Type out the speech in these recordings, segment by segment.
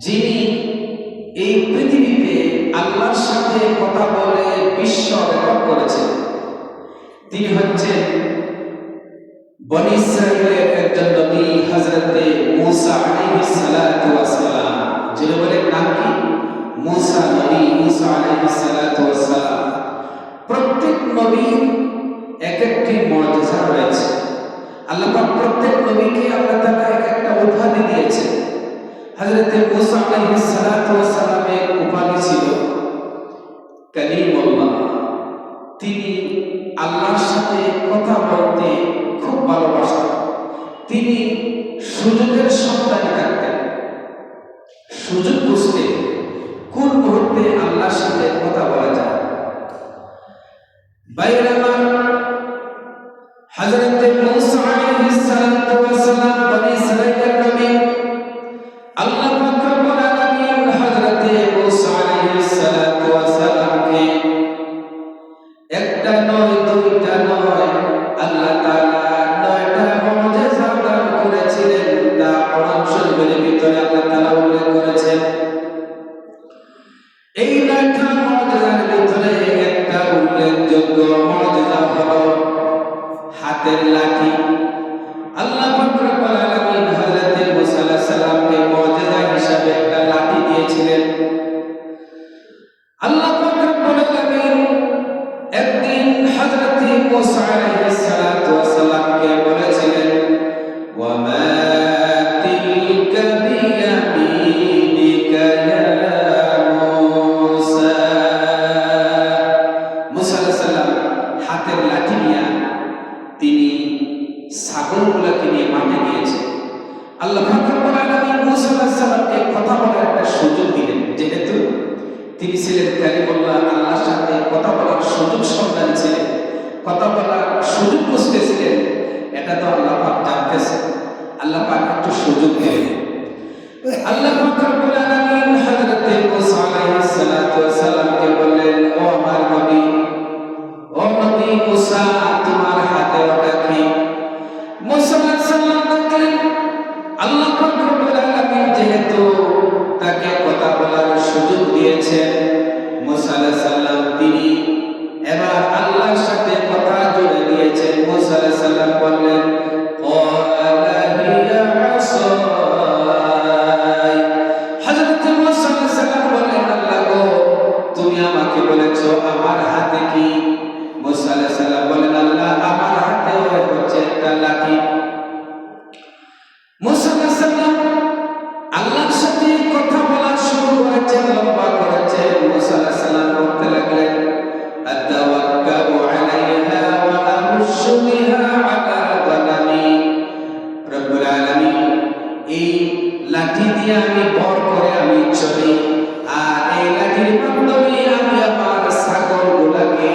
যিনি এই পৃথিবীতে আল্লাহর সাথে কথা বলে বিশ্ব রেকর্ড করেছেন, তিনি হচ্ছেন বনী ইসরাঈলের একজন নবী হযরতে মূসা আলাইহিস সালাতু ওয়াস সালাম। যিনি বলেন নাম কি? মূসা নবী, মূসা আলাইহিস সালাতু ওয়াস সালাম। প্রত্যেক নবীর এক একটি মুআজিজা রয়েছে। আল্লাহ পাক প্রত্যেক নবীকে আল্লাহ তাআলা এক একটা উপাধি দিয়েছেন। হযরতে মূসা আলাইহিস সালাতু ওয়াস সালামের উপাধি ছিল কালিমুল্লাহ। তিনি আল্লাহর সাথে কথা বলতে খুব ভালোবাসতেন। তিনি সুযোগের সন্ধানে থাকতেন, সুযোগ বুঝতেন কোন মুহূর্তে আল্লাহর সাথে কথা বলা যায়। বাইরে আমার হযরতে মূসা আলাইহিস সালাতু ওয়াস সালাম বনী ইসরাঈলের নবী। আল্লাহ পাক রব্বুল আলামিন হযরতে মূসা আলাইহিস সালাতু ওয়াস সালামকে একটা নয়, দুইটা নয়, আল্লাহ তাআলা 9টা মুআজিজা দান করেছিলেন। তা কোরআন শরীফের ভিতরে আল্লাহ তাআলা উল্লেখ করেছেন। এই 9টা মুআজিজার ভিতরে একটা উল্লেখযোগ্য মুআজিজা হলো হাতের লাঠি। আল্লাহ পাক রব্বুল আলামিন হযরতে মূসা আলাইহিস সালামকে মুআজিজা হিসেবে একটা লাঠি দিয়েছিলেন। আল্লাহ পাক রব্বুল আলামিন একদিন হযরতে মূসা আলাইহিস সালাতু ওয়াস সালামকে বলেছিলেন, ওয়া মা তিলকা বিয়ামিনিকা ইয়া মূসা। মূসা আলাইহিস সালাম হাতের লাঠি নিয়ে তিনি ছাগলগুলোকে নিয়ে মাঠে গিয়েছেন। আল্লাহ পাক রব্বুল আলামিন মূসা আলাইহিস সালামকে কথা বলার একটা সুযোগ দিলেন। যেহেতু তিনি ছিলেন কালিমুল্লাহ, আল্লাহর সাথে কথা বলার সুযোগ সন্ধানী ছিলেন, কথা বলার সুযোগ খুঁজতেছিলেন। এটা তো আল্লাহ পাক জানতেছেন। আল্লাহ পাক একটু সুযোগ দিলেন। আল্লাহ পাক রব্বুল আলামিন হযরতে মূসা আলাইহিস সালাতু ওয়াস সালামকে বললেন, ও আমার নবী, ও নবী মূসা, তোমার হাতে ওটা কি? মূসা আলাইহিস সালাম দেখলেন আল্লাহ পাক রব্বুল আলামিন যেহেতু তাকে কথা বলার সুযোগ দিয়েছেন, মূসা আলাইহিস সালাম তিনি এবার আল্লাহর সাথে কথা জুড়ে দিয়েছেন। মূসা আলাইহিস সালাম বললেন, ক্বালা হিয়া আসাই। হযরত মূসা আলাইহিস সালাম বললেন, আল্লাহ গো, তুমি আমাকে বলেছো আমার হাতে কি? মূসা আলাইহিস সালাম বলেন, আল্লাহ আমার হাতে হচ্ছে একটা লাঠি। মূসা আলাইহিস সালাম আল্লাহর সাথে কথা বলা শুরু করেছেন, লম্বা করেছেন। মূসা আলাইহিস সালাম বলতে লাগলেন, আতাওয়াক্কাউ আলাইহা ওয়া আহুশু বিহা আলা গানামি। রব্বুল আলামিন এই লাঠি দিয়ে আমি ভর করে আমি চলি, আর এই লাঠির মাধ্যমে আমি আমার ছাগলগুলোকে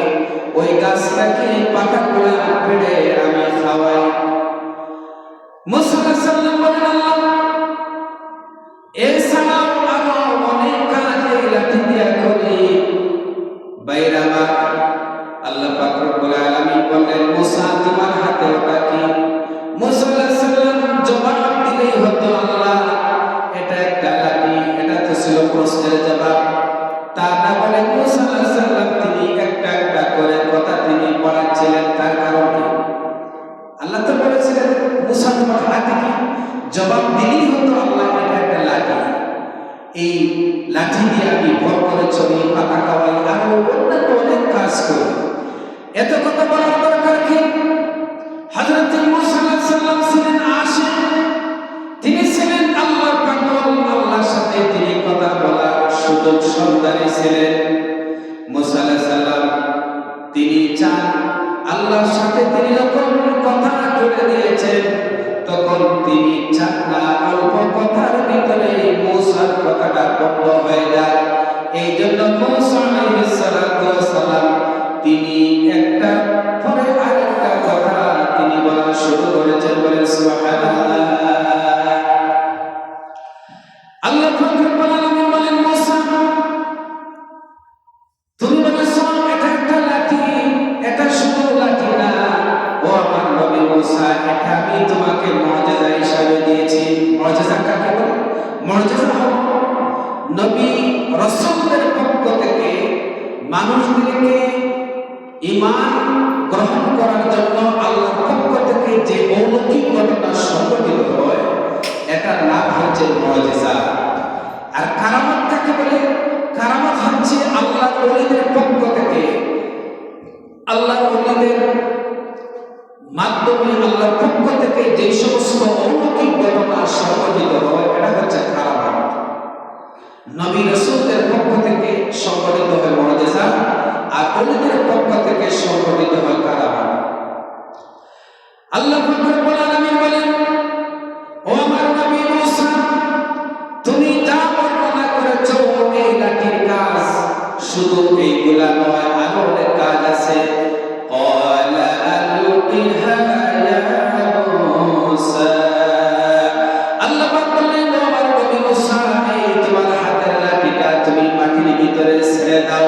ওই গাছটাকে পাতাগুলো পেড়ে আমি খাওয়াই। মূসা আলাইহিস সালাম বলেন, আল্লাহ এছাড়াও আরো অনেক কাজ এই লাঠি দিয়া করি। বাইরামা আল্লাহ পাক রব্বুল আলামিন বললেন, মূসা তোমার হাতে ওটা কি? মূসা আলাইহিস সালাম জবাব দিলেই হতো, আল্লাহ এটা একটা লাঠি। এটা তো ছিল প্রশ্নের জবাব। তা না বলে মূসা আলাইহিস সালাম তিনি একটা একটা করে কথা তিনি পড়াচ্ছিলেন। তার কারণ কি? আল্লাহ তো বলেছিলেন মূসা তোমার হাতে কি? জবাব দিলেই হতো, আল্লাহ এটা একটা লাঠি। এই লাঠি দিয়ে আমি ভর করে চলি, পাতা খাওয়াই, আরো অন্যান্য অনেক কাজ করি। এত কথা বলার দরকার কি? হযরত মূসা আলাইহিস সালাম ছিলেন আশিক, তিনি ছিলেন আল্লাহর পাগল। আল্লাহর সাথে তিনি কথা বলার সুযোগ সন্ধানী ছিলেন। মূসা আলাইহিস সালাম তিনি চান আল্লাহর সাথে তিনি যখন কথা জুড়ে দিয়েছেন, তখন তিনি চান না অল্প কথার ভিতরে মূসার কথাটা বন্ধ হয়ে যায়। এই জন্য মূসা আলাইহিস সালাতু ওয়াস সালাম তিনি একটা পরে আরেকটা কথা তিনি বলা শুরু করেছেন। বলেন সুবহানাল্লাহ। নবী রাসূলদের পক্ষ থেকে মানুষদেরকে ঈমান গ্রহণ করার জন্য আল্লাহর পক্ষ থেকে যে অলৌকিক ঘটনা সংঘটিত হয় এটার নাম হচ্ছে মুআজিজা। আর কারামত কাকে বলে? কারামত হচ্ছে আল্লাহর ওলিদের পক্ষ থেকে, আল্লাহর ওলিদের মাধ্যমে আল্লাহর পক্ষ থেকে যে সমস্ত অলৌকিক ঘটনা সংঘটিত হয় এটা হচ্ছে কারামত। নবী রাসূলদের পক্ষ থেকে সংঘটিত হয় মুআজিজা, আর ওলিদের পক্ষ থেকে সংঘটিত হয় কারামত। আল্লাহ পাক রব্বুল আলামিন বলেন, ও আমার নবী মুসা, তুমি যা বর্ণনা করেছো এই লাঠির কাজ, শুধু এইগুলা নয়, আরো অনেক কাজ আছে। ক্বালা আলকিহা ইয়া মুসা, আল্লাহ পাক বললেন, ও আমার নবী মুসা, এই তোমার হাতের লাঠিটা তুমি মাটির ভিতরে ছেড়ে দাও।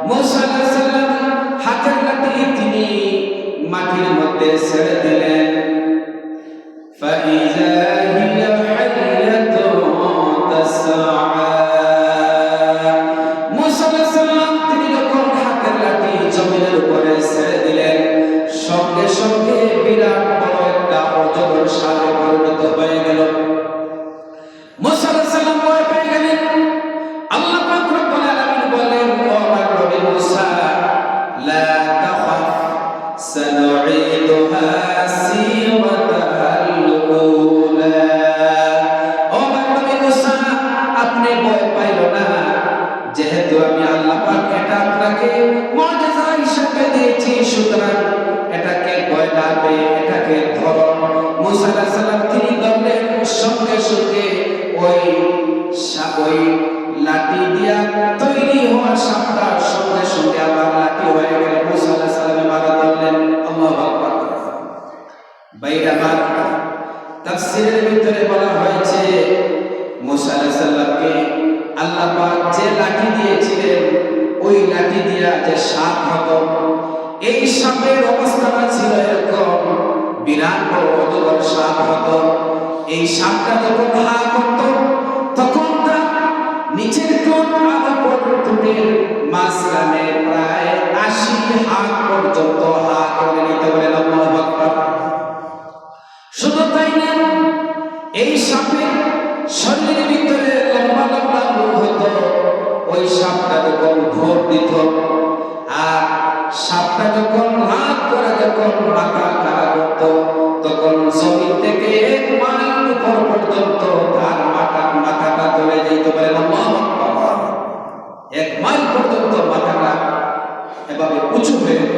মুসা আলাইহিস সালাম হাতের লাঠি তিনি মাটির মধ্যে ছেড়ে দিলেন। ফাইযা হিয়া হাইয়াতুন তাসআ, মুসা আলাইহিস সালাম তিনি যখন হাতের লাঠি জমিনের উপরে ছেড়ে দিলেন, সঙ্গে সঙ্গে বিরাট বড় একটা অজগর সাপে পরিণত হয়ে গেল। মুসা আলাইহিস সালাম ভয় পেয়ে গেলেন। আল্লাহ পাক রব্বুল আলামিন বলেন, ও আমার নবী মুসা, লা তাখাফ সানুঈদুহা সিরাতাল উলা, ও আমার নবী মুসা, আপনি ভয় পাইও না, যেহেতু আমি আল্লাহ পাক এটা আপনাকে মুআজিজা হিসেবে দিয়েছি, সুতরাং এটাকে ভয় না পেয়ে এটাকে ধরো। মুসা আলাইহিস সালাম তিনি ধরলেন, সঙ্গে সঙ্গে ওই লাঠি দিয়া তৈরি হওয়া সাপটা সঙ্গে সঙ্গে আবার লাঠি হয়ে গেল। মুসা আলাইহিস সালাম মারা ধরলেন। আল্লাহু আকবার। বাইরাবার তাফসীরের ভিতরে বলা হয়েছে, মুসা আলাইহিস সালামকে আল্লাহ পাক যে লাঠি দিয়েছিলেন, ওই লাঠি দিয়া যে সাপ হতো, এই সাপের অবস্থাটা ছিল এরকম, বিরাট বড় অজগর সাপ হতো। এই সাপটা যখন হা করত, তখন তার নিচের ঠোঁট আর উপরের ঠোঁটের মাঝখানে প্রায় ৮০ হাত পর্যন্ত হা করে নিতে বলেন। আল্লাহু আকবার। শুধু তাই না, এই সাপের শরীরের ভিতরে লম্বা লম্বা মুখ হতো। ওই সাপটা যখন ভোর দিত, আর সাপটা যখন রাত করে যখন মাথা খাড়া করত, তখন জমিন থেকে ১ মাইল উপর পর্যন্ত তার মাথাটা চলে যেত বলেন। আল্লাহু আকবার। ১ মাইল পর্যন্ত মাথাটা এভাবে উঁচু হয়ে যেত।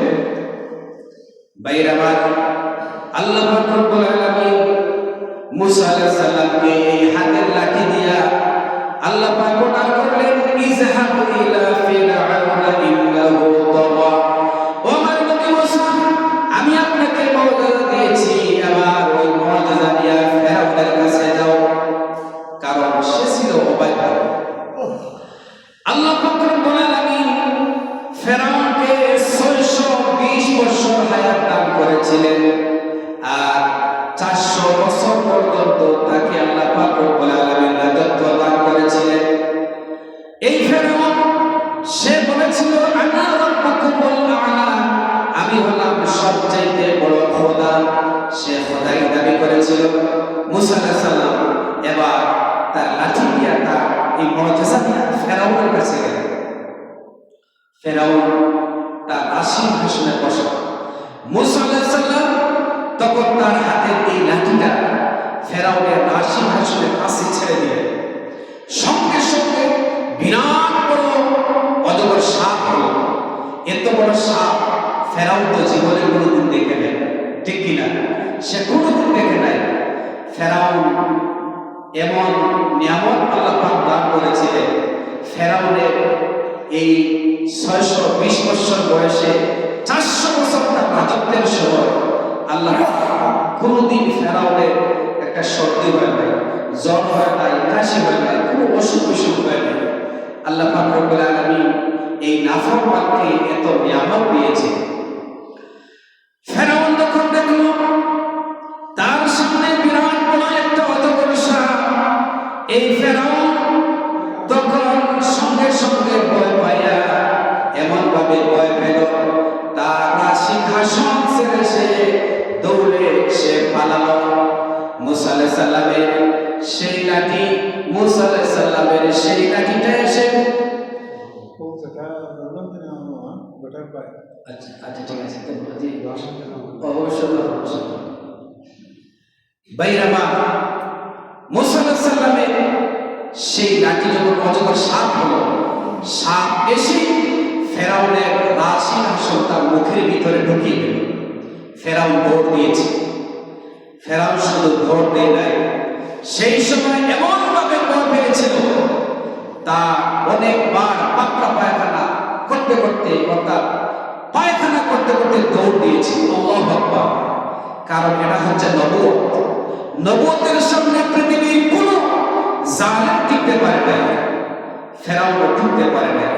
ভাইরা আমার, আল্লাহ পাক রব্বুল আলামিন মুসা আলাইহিস সালামকে এই হাতের লাঠি দিয়া আল্লাহ পাক অর্ডার করলেন, ইযহাবু ইলা ফিরআউনা ইন্নাহু তাগা, ও আমার নবী মুসা, আমি আপনাকে মুআজিজা দিয়েছি, আবার ওই মুআজিজা দিয়া ফিরআউনের কাছে যাও, কারণ সে ছিল অবাধ্য। আল্লাহ পাক রব্বুল আলামিন ফিরআউনকে ৬২০ বছর হায়াত দান করেছিলেন, আর ৪০০ বছর পর্যন্ত তাকে আল্লাহ পাক রব্বুল আলামিন রাজত্ব দান করেছিলেন। এই ফিরআউন সে বলেছিল, আনা রাব্বুকুমুল আ'লা, আমি হলাম সবচেয়ে বড় খোদা। সে খোদাই দাবি করেছিল। মুসা আলাইহিস সালাম এবার তার লাঠি দিয়া তার এই মুআজিজা দিয়া ফিরআউনের কাছে গেলেন। ফিরআউন তার সিংহাসনে বসা। মুসা আলাইহিস সালাম তখন তার হাতের এই লাঠিটা ফিরআউনের সিংহাসনের কাছে ছেড়ে দিলেন। সঙ্গে সঙ্গে বিরাট বড় অজগর সাপ হলো। এত বড় সাপ ফিরআউন তো জীবনে কোনোদিন দেখে নাই, ঠিক কিনা? সে কোনোদিন দেখে নাই। ফিরআউন এমন নিয়ামত আল্লাহ পাক দান করেছিলেন, ফিরআউনের এই ৬২০ বছর বয়সে ৪০০ বছর তার রাজত্বের সময় আল্লাহ কোনোদিন ফিরআউনের একটা সর্দি হয় নাই, জ্বর হয় নাই, কাশি হয় নাই, কোনো অসুখ বিসুখ হয় নাই। আল্লাহ পাক রব্বুল আলামিন এই নাফরমানকে এত নিয়ামত দিয়েছে। ফিরআউন যখন দেখল তার সামনে বিরাট বড় একটা অজগর সাপ, এই ফিরআউন তখন সেই লাঠিটা এসে আচ্ছা আচ্ছা ঠিক আছে অবশ্যই বাইরামা মুসা আলাইহিস সালামের সেই লাঠি যখন অজগর সাপ হলো, সাপ এসে ফেরাউনের রাজসিংহাসন তার মুখের ভিতরে ঢুকিয়ে দিল। ফেরাউন দৌড় দিয়েছে। ফেরাউন শুধু দৌড় দেয় নাই, সেই সময় এমন ভাবে ভয় পেয়েছিল, তার অনেকবার পাকড়া পায়খানা করতে করতে অর্থাৎ পায়খানা করতে করতে দৌড় দিয়েছে। আল্লাহু আকবার। কারণ এটা হচ্ছে নবুয়ত। নবুয়তের সামনে পৃথিবীর কোন জালেম টিকতে পারে না, ফেরাউনও টিকতে পারে না।